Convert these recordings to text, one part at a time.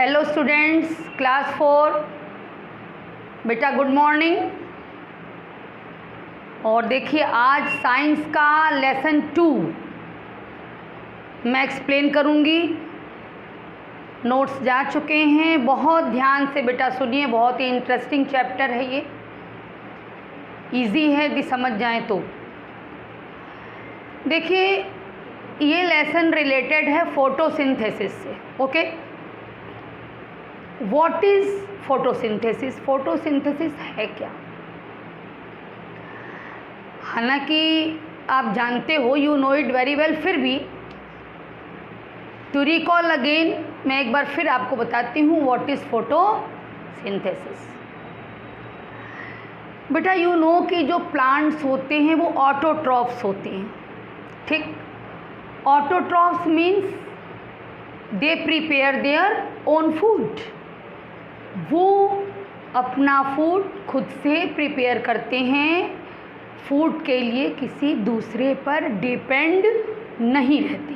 Hello students, class 4 बेटा good morning. और देखिए आज साइंस का लेसन 2 मैं एक्सप्लेन करूँगी। नोट्स जा चुके हैं, बहुत ध्यान से बेटा सुनिए, बहुत ही इंटरेस्टिंग चैप्टर है ये, इजी है यदि समझ जाएं तो। देखिए ये लेसन रिलेटेड है फोटोसिंथेसिस से। Okay, what is photosynthesis? Photosynthesis है क्या? हालांकि आप जानते हो, you know it very well, फिर भी टू रिकॉल अगेन मैं एक बार फिर आपको बताती हूँ व्हाट इज फोटोसिंथेसिस। बेटा यू नो कि जो प्लांट्स होते हैं वो ऑटोट्रॉफ्स होते हैं, ठीक। Autotrophs means they prepare their own food, वो अपना फूड खुद से प्रिपेयर करते हैं, फूड के लिए किसी दूसरे पर डिपेंड नहीं रहते,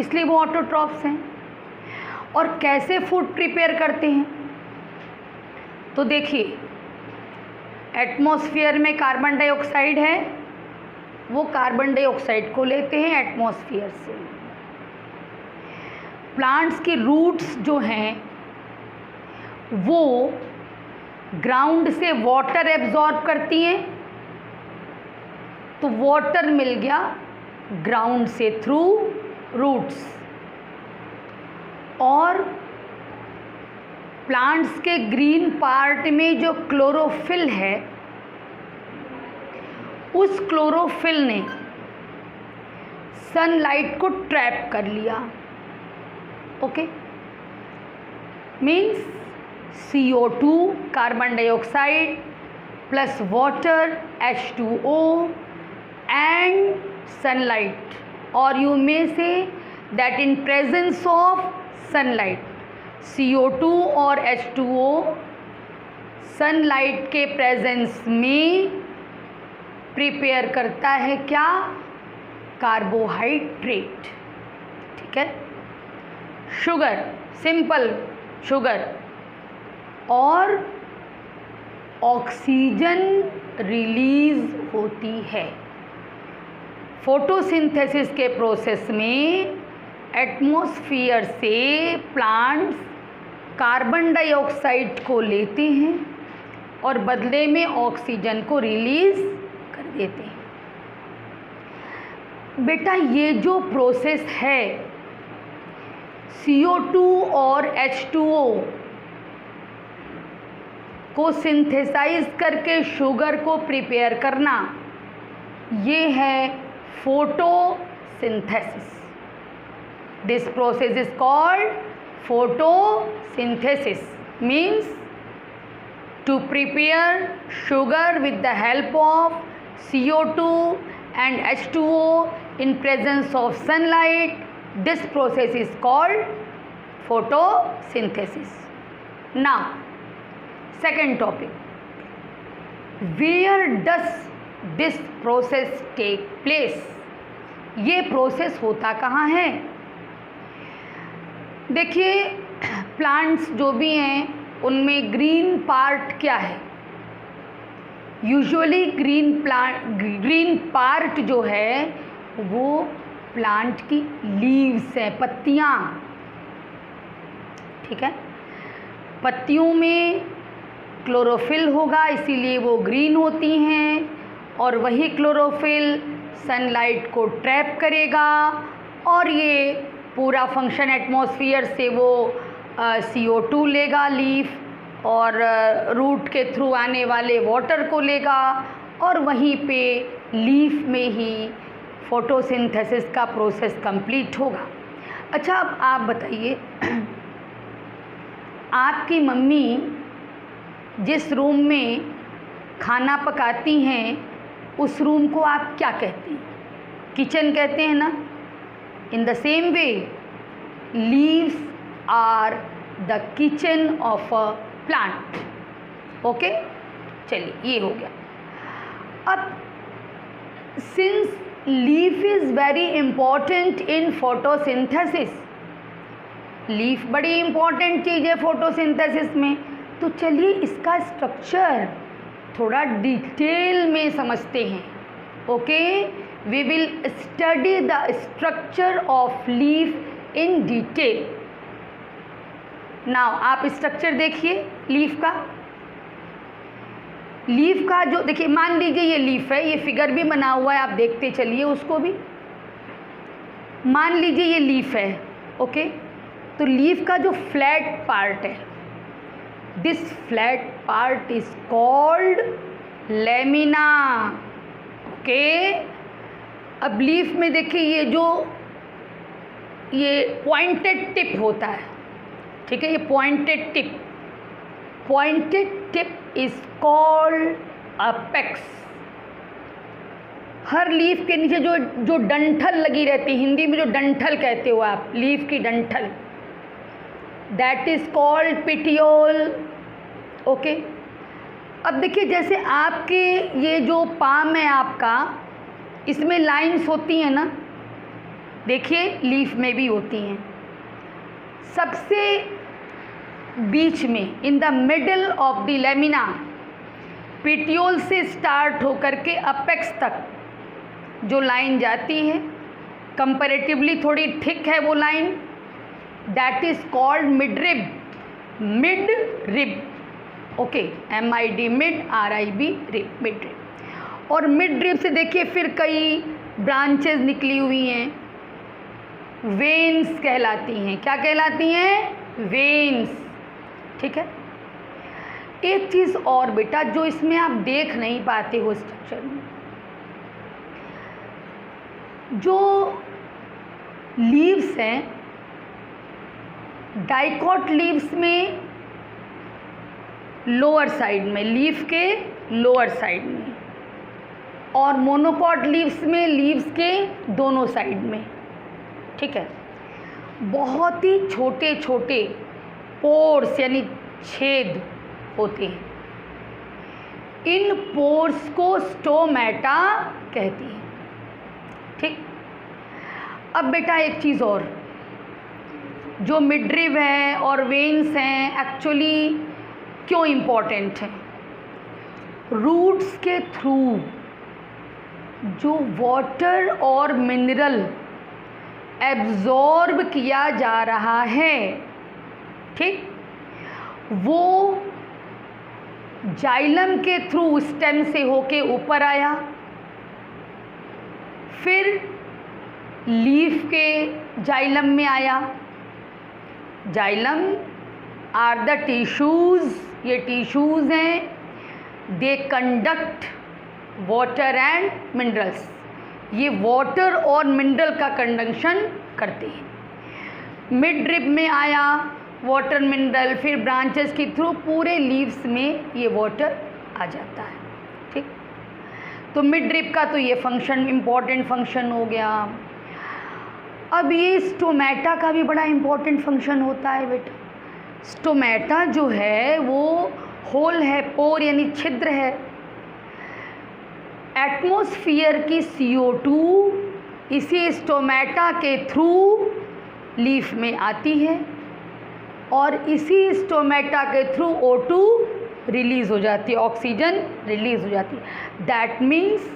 इसलिए वो ऑटोट्रॉफ्स हैं। और कैसे फूड प्रिपेयर करते हैं? तो देखिए एटमॉस्फेयर में कार्बन डाइऑक्साइड है, वो कार्बन डाइऑक्साइड को लेते हैं एटमॉस्फेयर से। प्लांट्स की रूट्स जो हैं वो ग्राउंड से वाटर एब्जॉर्ब करती हैं, तो वाटर मिल गया ग्राउंड से थ्रू रूट्स। और प्लांट्स के ग्रीन पार्ट में जो क्लोरोफिल है, उस क्लोरोफिल ने सनलाइट को ट्रैप कर लिया। Okay, means CO2 carbon dioxide plus water H2O and sunlight, और you may say that in presence of sunlight CO2 और H2O सनलाइट के प्रेजेंस में प्रिपेयर करता है क्या? कार्बोहाइड्रेट, ठीक है, शुगर, सिंपल शुगर, और ऑक्सीजन रिलीज होती है। फोटोसिंथेसिस के प्रोसेस में एटमॉस्फेयर से प्लांट्स कार्बन डाइऑक्साइड को लेते हैं और बदले में ऑक्सीजन को रिलीज कर देते हैं। बेटा ये जो प्रोसेस है CO2 और H2O को सिंथेसाइज करके शुगर को प्रिपेयर करना, ये है photosynthesis. This process is called photosynthesis, means to prepare sugar with the help of CO2 and H2O in presence of sunlight. This process is called photosynthesis. Now, second topic, where does this process take place? ये process होता कहाँ है? देखिए plants जो भी हैं उनमें green part क्या है? यूजुअली ग्रीन पार्ट जो है वो प्लांट की लीव्स हैं, पत्तियाँ, ठीक है। पत्तियों में क्लोरोफिल होगा, इसीलिए वो ग्रीन होती हैं, और वही क्लोरोफिल सनलाइट को ट्रैप करेगा और ये पूरा फंक्शन एटमॉस्फेयर से वो CO2 लेगा लीफ, और रूट के थ्रू आने वाले वाटर को लेगा, और वहीं पे लीफ में ही फोटोसिंथेसिस का प्रोसेस कंप्लीट होगा। अच्छा अब आप बताइए, आपकी मम्मी जिस रूम में खाना पकाती हैं उस रूम को आप क्या कहते हैं? किचन कहते हैं ना। In the same way leaves are the kitchen of a plant. Okay, चलिए ये हो गया। अब since leaf is very important in photosynthesis, leaf बड़ी इंपॉर्टेंट चीज़ है फोटोसिंथेसिस में। तो चलिए इसका स्ट्रक्चर थोड़ा डिटेल में समझते हैं। Okay, we will study the structure of leaf in detail. Now आप स्ट्रक्चर देखिए लीफ का। लीफ का जो देखिए, मान लीजिए ये लीफ है, ये फिगर भी बना हुआ है, आप देखते चलिए उसको भी। मान लीजिए ये लीफ है, ओके। तो लीफ का जो फ्लैट पार्ट है, this flat part is called lamina. Okay, अब लीफ में देखिए ये पॉइंटेड टिप होता है, ठीक है, ये pointed tip is called apex. Her leaf के नीचे जो डंठल लगी रहती है, हिंदी में जो डंठल कहते हो आप, लीफ की डंठल, that is called petiole. Okay, अब देखिए जैसे आपके ये जो पाम है आपका, इसमें लाइंस होती हैं ना, देखिए लीफ में भी होती हैं। सबसे बीच में in the middle of the lamina, petiole से स्टार्ट होकर के अपेक्स तक जो लाइन जाती है, कंपैरेटिवली थोड़ी थिक है वो line, that is called mid rib. Okay, MID mid, RIB rib, mid rib. और मिड रिब से देखिए फिर कई ब्रांचेस निकली हुई हैं, वेन्स कहलाती हैं। क्या कहलाती हैं? वेन्स। ठीक है। एक चीज़ और बेटा जो इसमें आप देख नहीं पाते हो स्ट्रक्चर में, जो लीव्स हैं, डाइकॉट लीव्स में लोअर साइड में, लीफ के लोअर साइड में, और मोनोकॉट लीव्स में लीव्स के दोनों साइड में। ठीक है। बहुत ही छोटे छोटे पोर्स यानी छेद होते हैं। इन पोर्स को स्टोमेटा कहती है। ठीक। अब बेटा एक चीज़ और, जो मिडरिब है और वेन्स हैं एक्चुअली क्यों इम्पोर्टेंट है? रूट्स के थ्रू जो वाटर और मिनरल एब्जॉर्ब किया जा रहा है, ठीक, वो जाइलम के थ्रू स्टेम से होके ऊपर आया, फिर लीफ के जाइलम में आया। जाइलम आर द टिश्यूज़, ये टिश्यूज़ हैं, they conduct water and minerals, ये वाटर और मिनरल का कंडक्शन करते हैं। मिड रिब में आया वाटर मिनरल, फिर ब्रांचेस के थ्रू पूरे लीव्स में ये वाटर आ जाता है। ठीक। तो मिड रिब का तो ये फंक्शन इम्पॉर्टेंट फंक्शन हो गया। अब ये स्टोमेटा का भी बड़ा इम्पॉर्टेंट फंक्शन होता है बेटा। स्टोमेटा जो है वो होल है, पोर यानी छिद्र है। एटमॉस्फेयर की CO2 इसी स्टोमेटा के थ्रू लीफ में आती है और इसी स्टोमेटा के थ्रू O2 रिलीज़ हो जाती है, ऑक्सीजन रिलीज़ हो जाती है। That means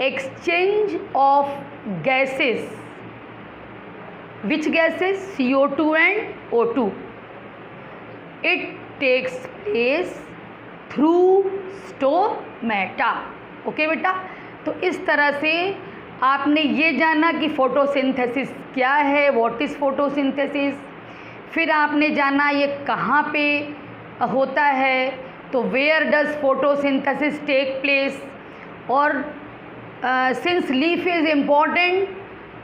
exchange of gases. Which gases? CO2 and O2. It takes place through stomata. Okay बेटा, तो इस तरह से आपने ये जाना कि फोटोसिंथेसिस क्या है, व्हाट इज़ फोटोसिंथेसिस। फिर आपने जाना ये कहाँ पे होता है, तो where does photosynthesis take place. और सिंस लीफ इज़ इम्पॉर्टेंट,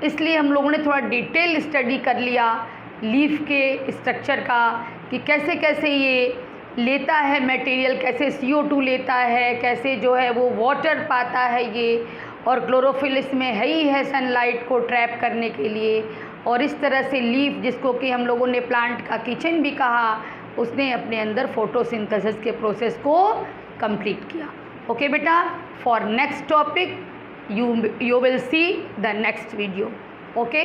इसलिए हम लोगों ने थोड़ा डिटेल स्टडी कर लिया लीफ के स्ट्रक्चर का, कि कैसे कैसे ये लेता है मटेरियल, कैसे CO2 लेता है, कैसे जो है वो वाटर पाता है ये, और क्लोरोफिल इसमें है ही है सनलाइट को ट्रैप करने के लिए। और इस तरह से लीफ, जिसको कि हम लोगों ने प्लांट का किचन भी कहा, उसने अपने अंदर फोटोसिंथेसिस के प्रोसेस को कंप्लीट किया। ओके बेटा, for next topic you will see the next video. Okay.